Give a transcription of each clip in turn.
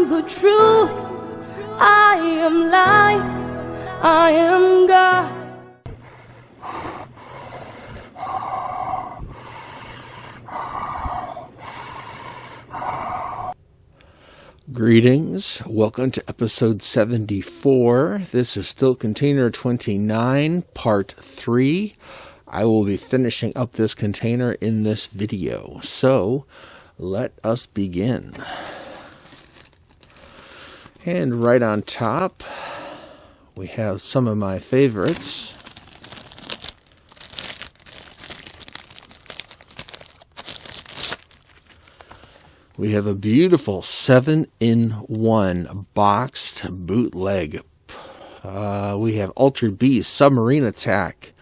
am the truth, I am life, I am God. Greetings, welcome to episode 74. This is still container 29, part 3. I will be finishing up this container in this video, so let us begin. And right on top, we have some of my favorites. We have a beautiful 7-in-1 boxed bootleg. We have Altered Beast, Submarine Attack,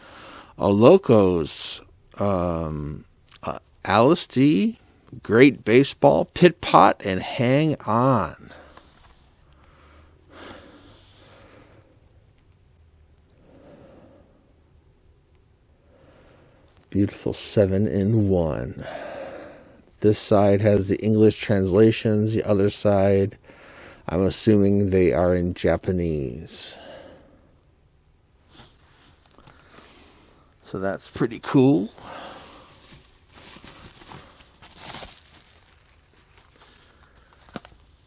Locos, Alice D, Great Baseball, Pit Pot, and Hang On. Beautiful 7-in-1. This side has the English translations. The other side, I'm assuming they are in Japanese. So that's pretty cool.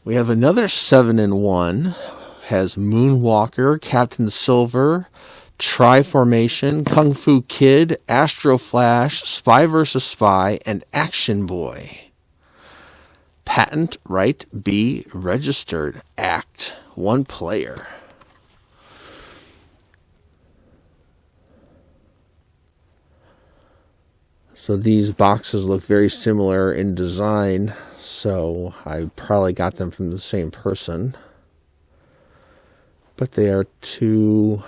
We have another 7-in-1. Has Moonwalker, Captain Silver, Tri-Formation, Kung Fu Kid, Astro Flash, Spy vs. Spy, and Action Boy. Patent Right B Registered. Act. 1 player. So these boxes look very similar in design, so I probably got them from the same person. But they are 2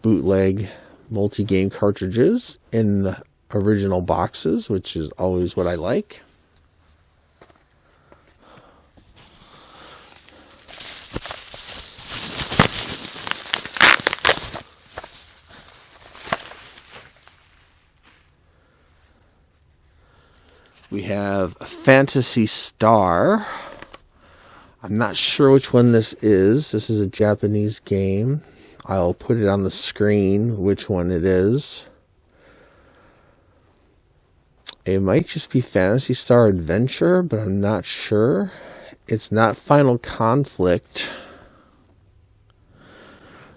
bootleg multi-game cartridges in the original boxes, which is always what I like. We have Fantasy Star. I'm not sure which one this is. This is a Japanese game. I'll put it on the screen which one it is. It might just be Fantasy Star Adventure, but I'm not sure. It's not Final Conflict.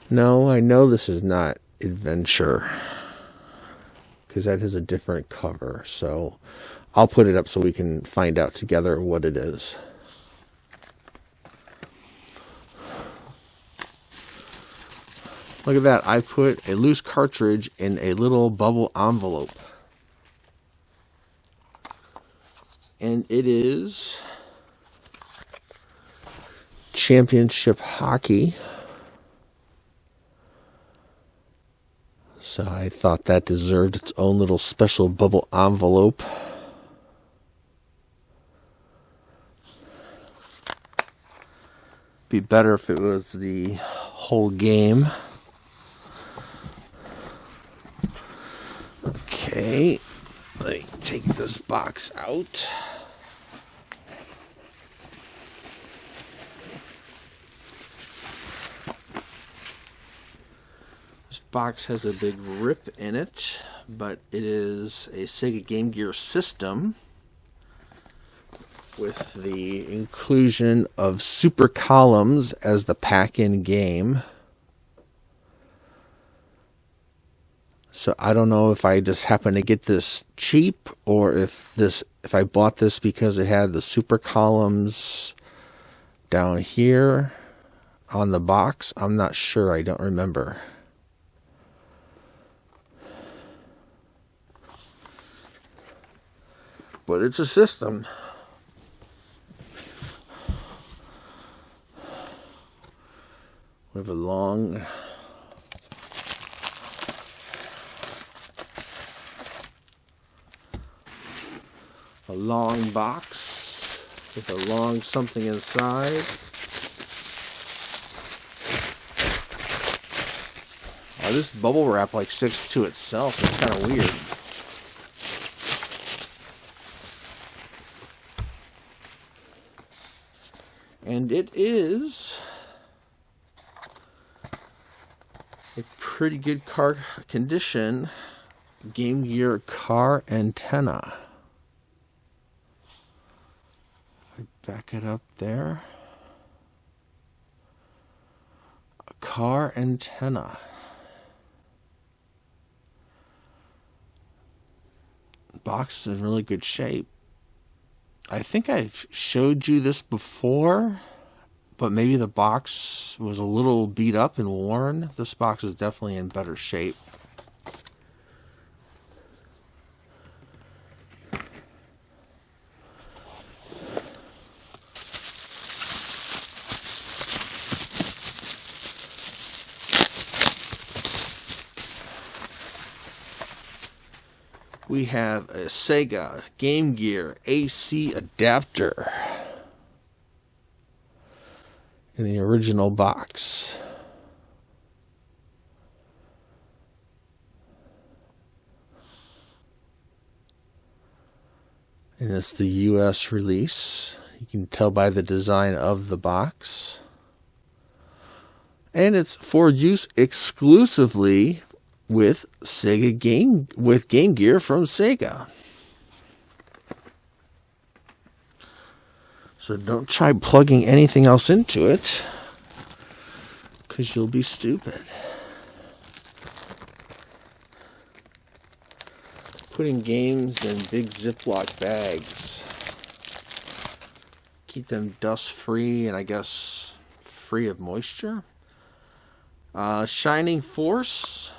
No, I know this is not Adventure, because that has a different cover. So I'll put it up so we can find out together what it is. Look at that. I put a loose cartridge in a little bubble envelope. And it is Championship Hockey. So I thought that deserved its own little special bubble envelope. Be better if it was the whole game. Okay, let me take this box out. This box has a big rip in it, but it is a Sega Game Gear system with the inclusion of Super Columns as the pack-in game. So I don't know if I just happened to get this cheap, or if I bought this because it had the Super Columns down here on the box. I'm not sure. I don't remember. But it's a system. We have a long box with a long something inside. Oh, this bubble wrap like sticks to itself. It's kind of weird. And it is a pretty good car condition Game Gear car antenna. Back it up there. A car antenna. The box is in really good shape. I think I've showed you this before, but maybe the box was a little beat up and worn. This box is definitely in better shape. We have a Sega Game Gear AC adapter in the original box. And it's the US release. You can tell by the design of the box. And it's for use exclusively with Game Gear from Sega. So don't try plugging anything else into it, because you'll be stupid. Putting games in big Ziploc bags. Keep them dust free and I guess free of moisture. Shining Force.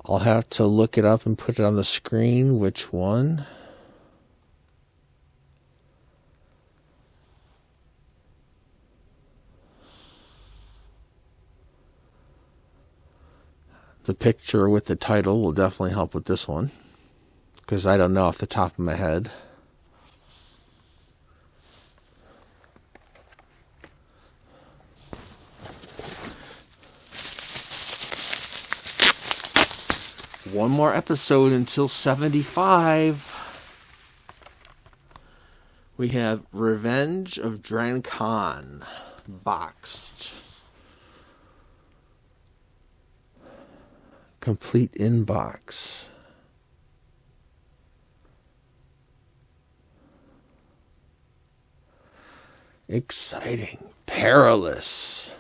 I'll have to look it up and put it on the screen, which one. The picture with the title will definitely help with this one, because I don't know off the top of my head. One more episode until 75. We have Revenge of Dran Khan boxed. Complete inbox. Exciting. Perilous.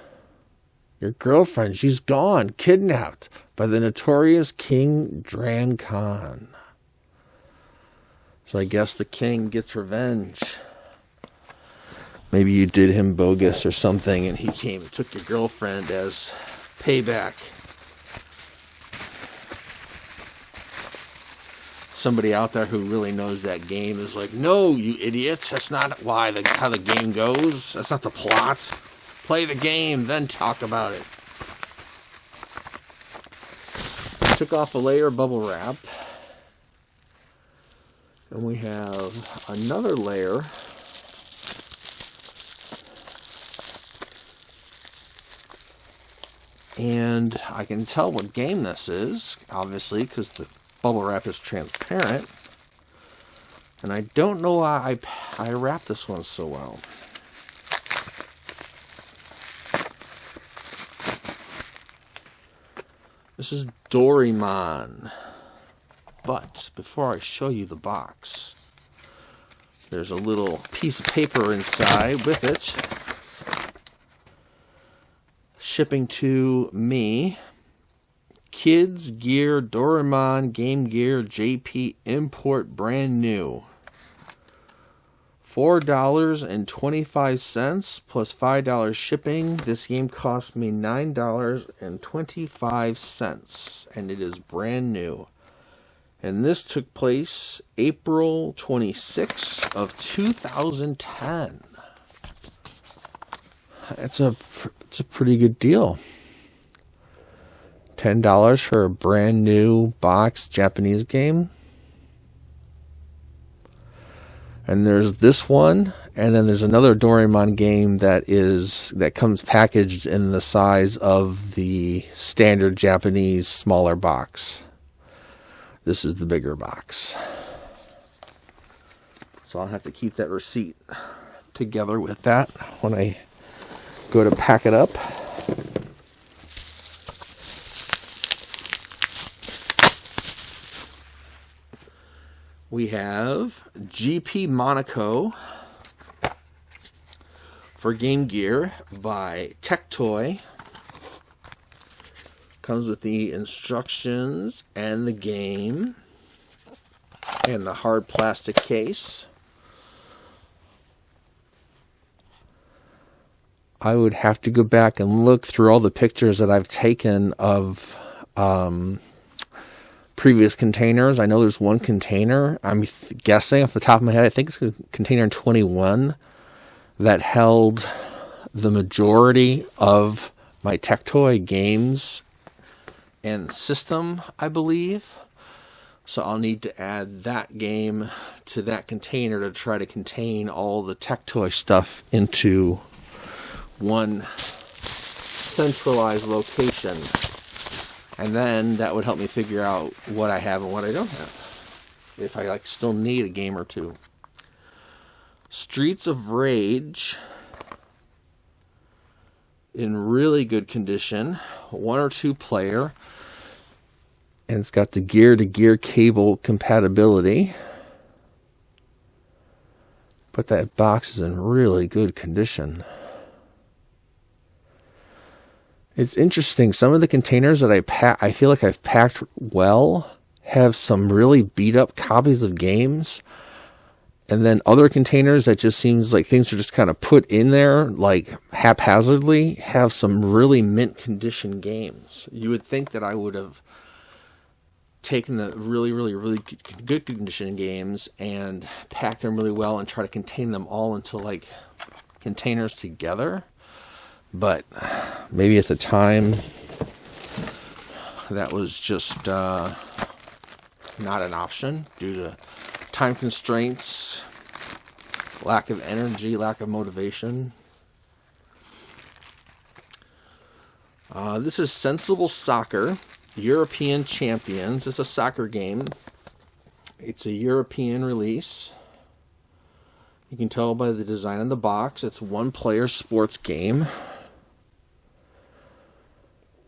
Your girlfriend, she's gone, kidnapped by the notorious King Dran Khan. So I guess the king gets revenge. Maybe you did him bogus or something and he came and took your girlfriend as payback. Somebody out there who really knows that game is like, no, you idiots, that's not how the game goes. That's not the plot. Play the game, then talk about it. Took off a layer of bubble wrap. And we have another layer. And I can tell what game this is, obviously, because the bubble wrap is transparent. And I don't know why I wrapped this one so well. This is Doraemon. But before I show you the box, there's a little piece of paper inside with it. Shipping to me. Kids Gear Doraemon Game Gear JP import brand new. $4.25 plus $5 shipping. This game cost me $9.25 and it is brand new. And this took place April 26th of 2010. It's a pretty good deal. $10 for a brand new box Japanese game. And there's this one, and then there's another Doraemon game that comes packaged in the size of the standard Japanese smaller box. This is the bigger box. So I'll have to keep that receipt together with that when I go to pack it up. We have GP Monaco for Game Gear by Tectoy. Comes with the instructions and the game and the hard plastic case. I would have to go back and look through all the pictures that I've taken of previous containers. I know there's one container, I'm guessing off the top of my head, I think it's container 21, that held the majority of my Tectoy games and system, I believe. So I'll need to add that game to that container to try to contain all the Tectoy stuff into one centralized location. And then that would help me figure out what I have and what I don't have, if I still need a game or two. Streets of Rage, in really good condition, 1 or 2 player, and it's got the gear-to-gear cable compatibility. But that box is in really good condition. It's interesting. Some of the containers that I feel like I've packed well have some really beat-up copies of games. And then other containers that just seems like things are just kind of put in there, like haphazardly, have some really mint condition games. You would think that I would have taken the really good condition games and packed them really well and try to contain them all into like containers together. But maybe at the time that was just not an option due to time constraints, lack of energy, lack of motivation. This is Sensible Soccer, European Champions. It's a soccer game. It's a European release. You can tell by the design on the box. It's a one-player sports game.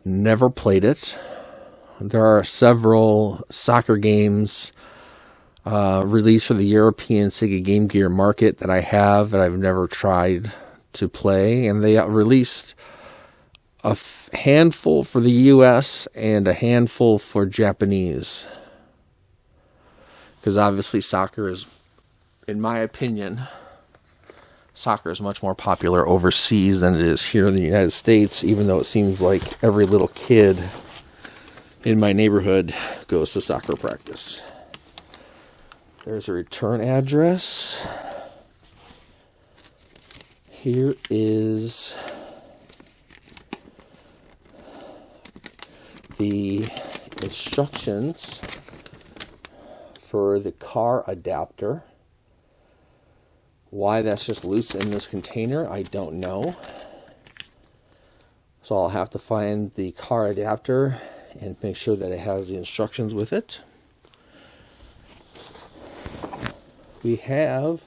Never played it. There are several soccer games released for the European Sega gamegear market that I have that I've never tried to play. And they released a handful for the US and a handful for Japanese. Because obviously soccer is, in my opinion, soccer is much more popular overseas than it is here in the United States, even though it seems like every little kid in my neighborhood goes to soccer practice. There's a return address. Here is the instructions for the car adapter. Why that's just loose in this container, I don't know. So I'll have to find the car adapter and make sure that it has the instructions with it. We have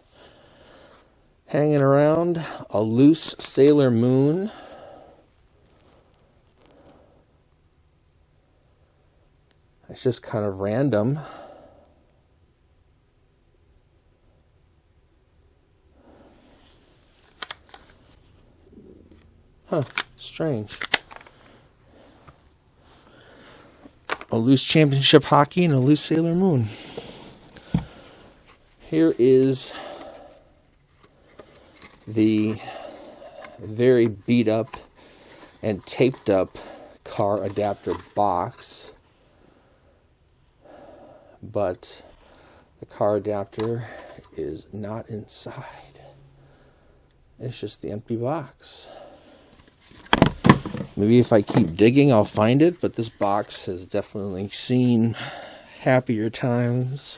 hanging around a loose Sailor Moon. It's just kind of random. Huh, strange. A loose Championship Hockey and a loose Sailor Moon. Here is the very beat up and taped up car adapter box. But the car adapter is not inside. It's just the empty box. Maybe if I keep digging, I'll find it, but this box has definitely seen happier times.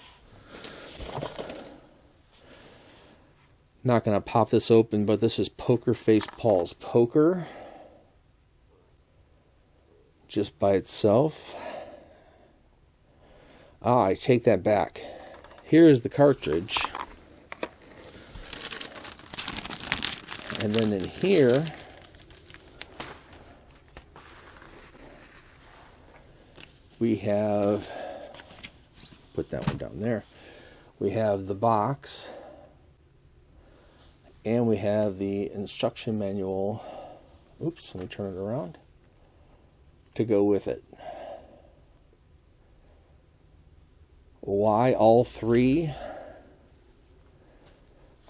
Not going to pop this open, but this is Poker Face Paul's Poker. Just by itself. I take that back. Here is the cartridge. And then in here, we have, put that one down there, we have the box, and we have the instruction manual. Oops, let me turn it around to go with it. Why all three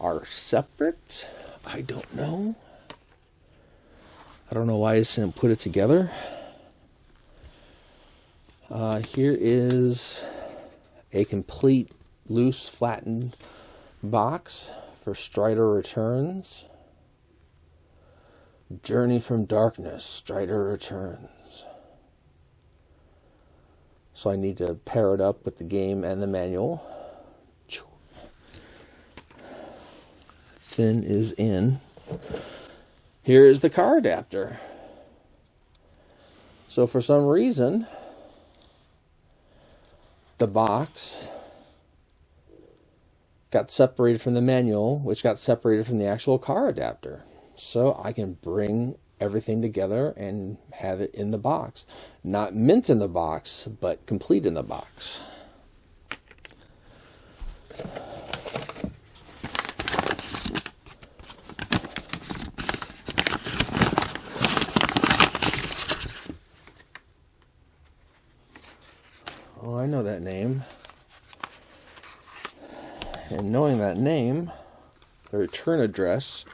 are separate, I don't know. I don't know why I didn't put it together. Here is a complete loose flattened box for Strider Returns. Journey from Darkness, Strider Returns. So I need to pair it up with the game and the manual. Thin is in. Here is the car adapter. So for some reason, the box got separated from the manual, which got separated from the actual car adapter. So I can bring everything together and have it in the box. Not mint in the box, but complete in the box. Oh, I know that name. And knowing that name, the return address,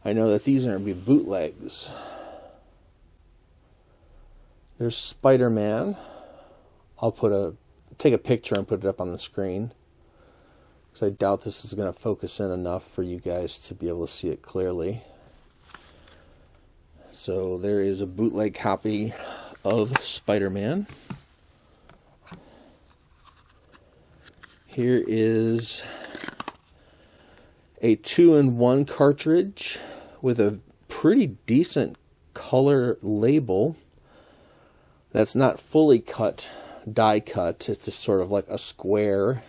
I know that these are going to be bootlegs. There's Spider-Man. I'll take a picture and put it up on the screen, because I doubt this is going to focus in enough for you guys to be able to see it clearly. So there is a bootleg copy of Spider-Man. Here is a 2-in-1 cartridge with a pretty decent color label. That's not fully cut, die cut. It's just sort of like a square,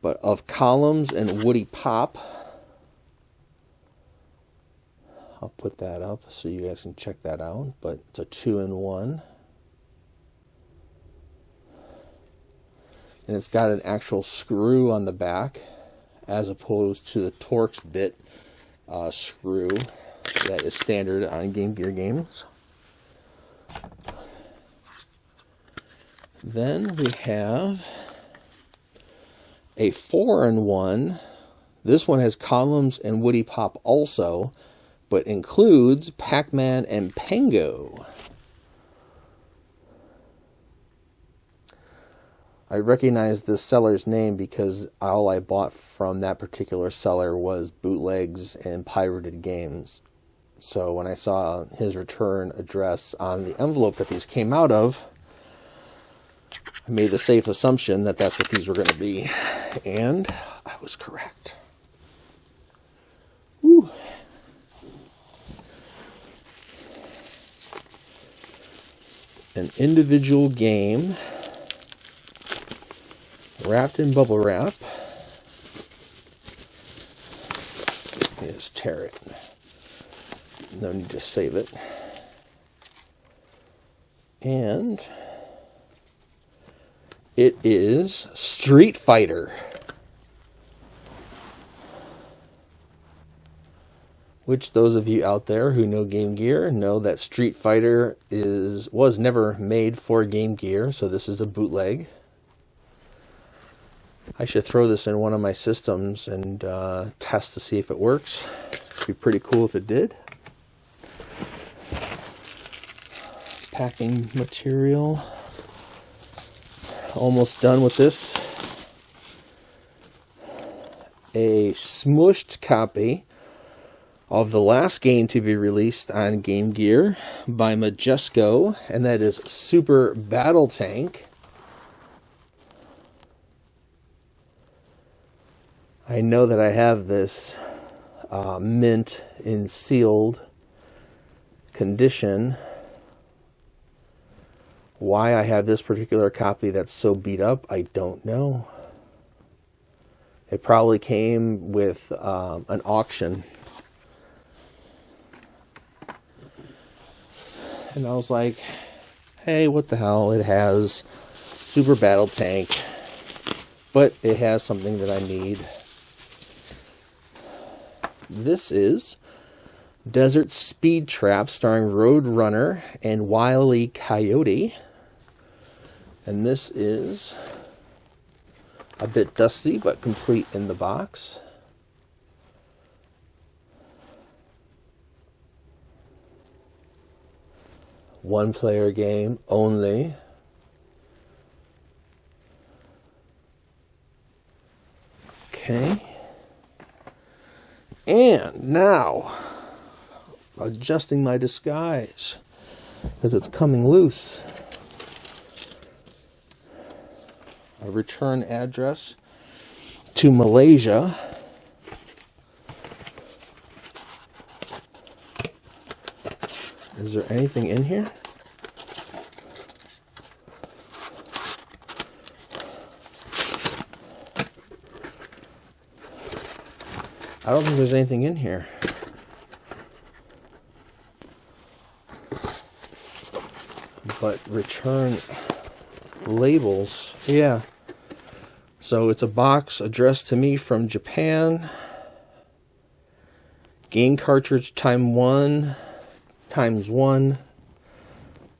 but of Columns and Woody Pop. I'll put that up so you guys can check that out, but it's a 2-in-1. And it's got an actual screw on the back, as opposed to the Torx bit screw that is standard on Game Gear games. Then we have a 4-in-1. This one has Columns and Woody Pop also, but includes Pac-Man and Pango. I recognize this seller's name because all I bought from that particular seller was bootlegs and pirated games. So when I saw his return address on the envelope that these came out of, I made the safe assumption that that's what these were going to be. And I was correct. Woo. An individual game wrapped in bubble wrap. Let me just tear it. No need to save it. And it is Street Fighter. Which those of you out there who know Game Gear know that Street Fighter was never made for Game Gear, so this is a bootleg. I should throw this in one of my systems and test to see if it works. It'd be pretty cool if it did. Packing material. Almost done with this. A smooshed copy of the last game to be released on Game Gear by Majesco, and that is Super Battle Tank. I know that I have this mint in sealed condition. Why I have this particular copy that's so beat up, I don't know. It probably came with an auction and I was like, hey, what the hell? It has super battle tank, but it has something that I need. This is Desert Speed Trap starring Roadrunner and Wile E. Coyote. And this is a bit dusty, but complete in the box. One player game only. Okay. And now, adjusting my disguise, because it's coming loose. A return address to Malaysia. Is there anything in here? I don't think there's anything in here. But return labels. Yeah. So it's a box addressed to me from Japan. Game cartridge ×1 ×1.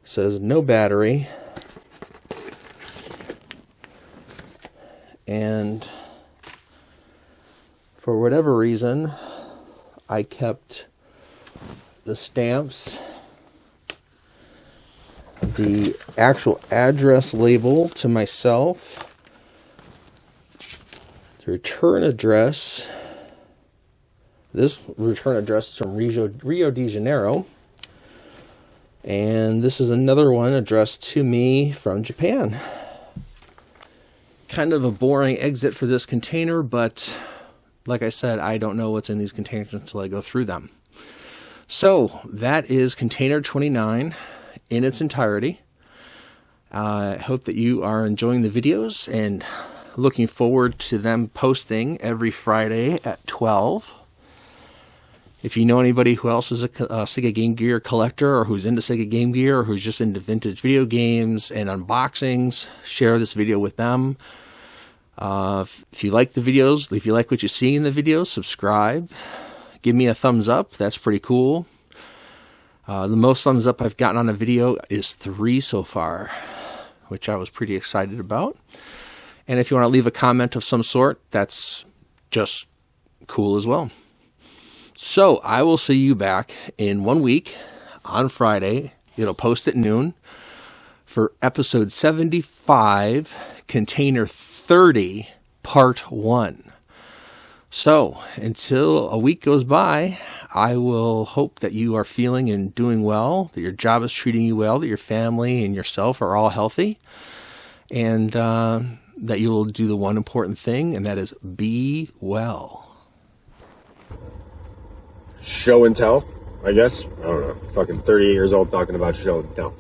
Says no battery. And for whatever reason, I kept the stamps, the actual address label to myself, the return address. This return address is from Rio de Janeiro. And this is another one addressed to me from Japan. Kind of a boring exit for this container, but like I said, I don't know what's in these containers until I go through them. So that is container 29 in its entirety. I hope that you are enjoying the videos and looking forward to them posting every Friday at 12. If you know anybody who else is a Sega Game Gear collector, or who's into Sega Game Gear, or who's just into vintage video games and unboxings, share this video with them. If you like the videos, if you like what you see in the videos, subscribe. Give me a thumbs up. That's pretty cool. The most thumbs up I've gotten on a video is 3 so far, which I was pretty excited about. And if you want to leave a comment of some sort, that's just cool as well. So I will see you back in 1 week on Friday. It'll post at noon for episode 75, container 30, part 1. So until a week goes by, I will hope that you are feeling and doing well, that your job is treating you well, that your family and yourself are all healthy, and that you will do the one important thing, and that is be well. Show and tell, I guess. I don't know. Fucking 38 years old talking about show and tell.